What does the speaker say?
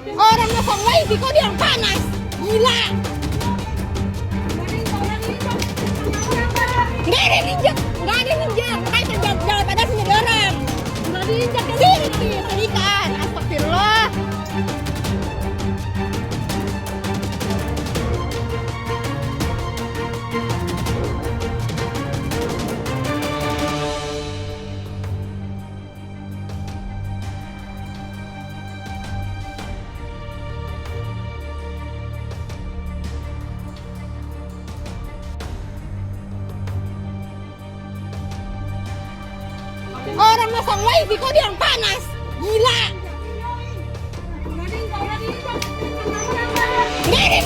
Orang masang wifi kok dia yang panas. Gila. Nggak ada ninja. Makanya jangan pada sini orang. Nggak diinjak sini. Ikan. Astagfirullah. Orang masang wifi kok dia yang panas. Gila. Nggak ada